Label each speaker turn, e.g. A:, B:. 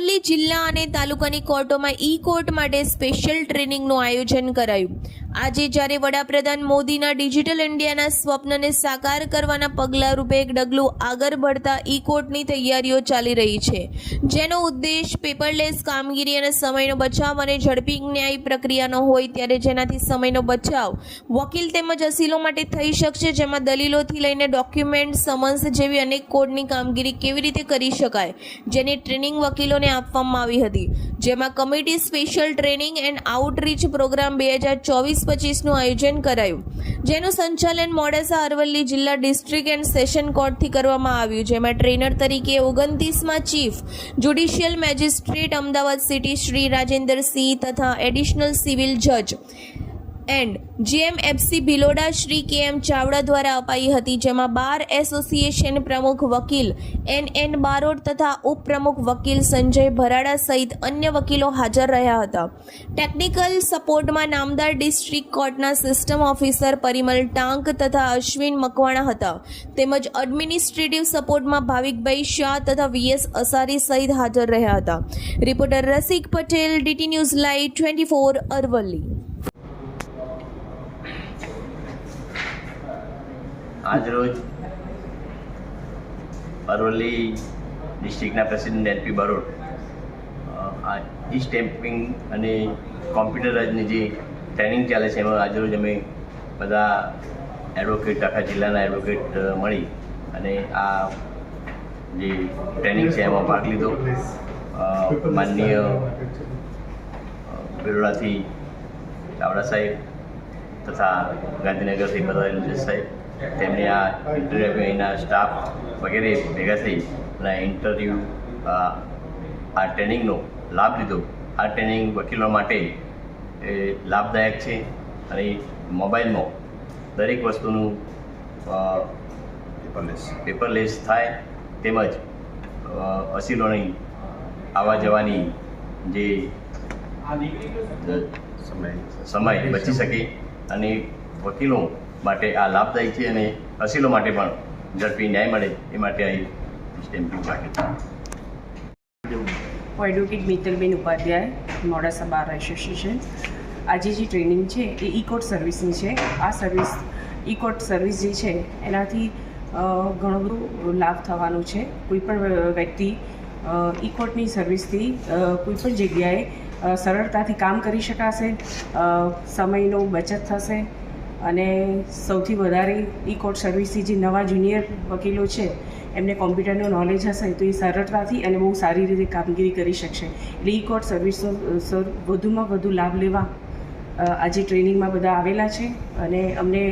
A: અરવલ્લી જિલ્લા અને તાલુકાની કોર્ટોમાં ઈ કોર્ટ માટે સ્પેશિયલ ટ્રેનિંગનું આયોજન કરાયું. આજે જ્યારે વડાપ્રધાન મોદીના ડિજિટલ ઇન્ડિયાના સ્વપ્નને સાકાર કરવાના પગલા રૂપે એક ડગલું આગળ बढ़તા ઈ કોર્ટની તૈયારીઓ ચાલી રહી છે, જેનો ઉદ્દેશ પેપરલેસ કામગીરી અને સમયનો બચાવ અને ઝડપી ન્યાય પ્રક્રિયાનો હોય, ત્યારે જેનાથી સમયનો બચાવ વકીલ તેમજ અસીલો માટે થઈ શકશે, જેમાં દલીલોથી લઈને ડોક્યુમેન્ટ, સમન્સ જેવી અનેક કોર્ટની કામગીરી કેવી રીતે કરી શકાય, જેની ટ્રેનિંગ વકીલોને આપવામાં આવી હતી. જેમાં committee special training and outreach programme 2024-25નું આયોજન કરાયું, જેનું સંચાલન મોડાસા અરવલ્લી જિલ્લા ડિસ્ટ્રિક્ટ એન્ડ સેશન કોર્ટથી કરવામાં આવ્યું. જેમાં ટ્રેનર તરીકે 29મા chief judicial magistrate Ahmedabad city Shri Rajendra Singh તથા એડિશનલ સિવિલ જજ and GMFC Bhiloda Shri KM Chavda દ્વારા અપાઈ હતી. જેમાં બાર એસોસિએશન પ્રમુખ વકીલ NN બારોટ તથા ઉપપ્રમુખ વકીલ સંજય ભરાડા સહિત અન્ય વકીલો હાજર રહ્યા હતા. ટેકનિકલ સપોર્ટમાં નામદાર ડિસ્ટ્રિક્ટ કોર્ટના સિસ્ટમ ઓફિસર પરિમલ ટાંક તથા અશ્વિન મકવાણા હતા, તેમજ એડમિનિસ્ટ્રેટિવ સપોર્ટમાં ભાવિકભાઈ શાહ તથા VS અસારી સહિત હાજર રહ્યા હતા. Reporter Rasik Patel, DT news live 24 Aravalli.
B: આજરોજ અરવલ્લી ડિસ્ટ્રિક્ટના president LP Barot e stamping અને કોમ્પ્યુટરાઇઝની જે ટ્રેનિંગ ચાલે છે એમાં આજરોજ અમે બધા એડવોકેટ, આખા જિલ્લાના એડવોકેટ મળી અને આ જે ટ્રેનિંગ છે એમાં ભાગ લીધો. માનનીય બિરોડાથી ચાવડા સાહેબ તથા ગાંધીનગરથી બધાયેલ જજ સાહેબ, તેમણે આ ઇન્ટરવ્યૂ અહીંના સ્ટાફ વગેરે ભેગા થઈ અને ઇન્ટરવ્યૂ આ ટ્રેનિંગનો લાભ લીધો. આ ટ્રેનિંગ વકીલો માટે લાભદાયક છે અને મોબાઈલમાં દરેક વસ્તુનું પેપરલેસ થાય, તેમજ અસીલોની આવવા જવાની જે સમય બચી શકે અને વકીલો માટે આ લાભદાયી છે અને અસીલો માટે પણ ઝડપી ન્યાય મળે એ માટે આ સ્ટેમ્પિંગ રાખે છે.
C: હું advocate મિત્તલબેન Upadhyay, Modasa bar association. આજે જે ટ્રેનિંગ છે એ ઈ કોર્ટ સર્વિસની છે. આ સર્વિસ ઈ કોર્ટ સર્વિસ જે છે એનાથી ઘણો બધો લાભ થવાનો છે. કોઈપણ વ્યક્તિ ઈ કોર્ટની સર્વિસથી કોઈપણ જગ્યાએ સરળતાથી કામ કરી શકાશે, સમયનો બચત થશે અને સૌથી વધારે ઈ કોર્ટ સર્વિસથી જે નવા જુનિયર વકીલો છે એમને કોમ્પ્યુટરનું નોલેજ હશે તો એ સરળતાથી અને બહુ સારી રીતે કામગીરી કરી શકશે. એટલે ઈ કોર્ટ સર્વિસનો વધુમાં વધુ લાભ લેવા આજે ટ્રેનિંગમાં બધા આવેલા છે અને અમને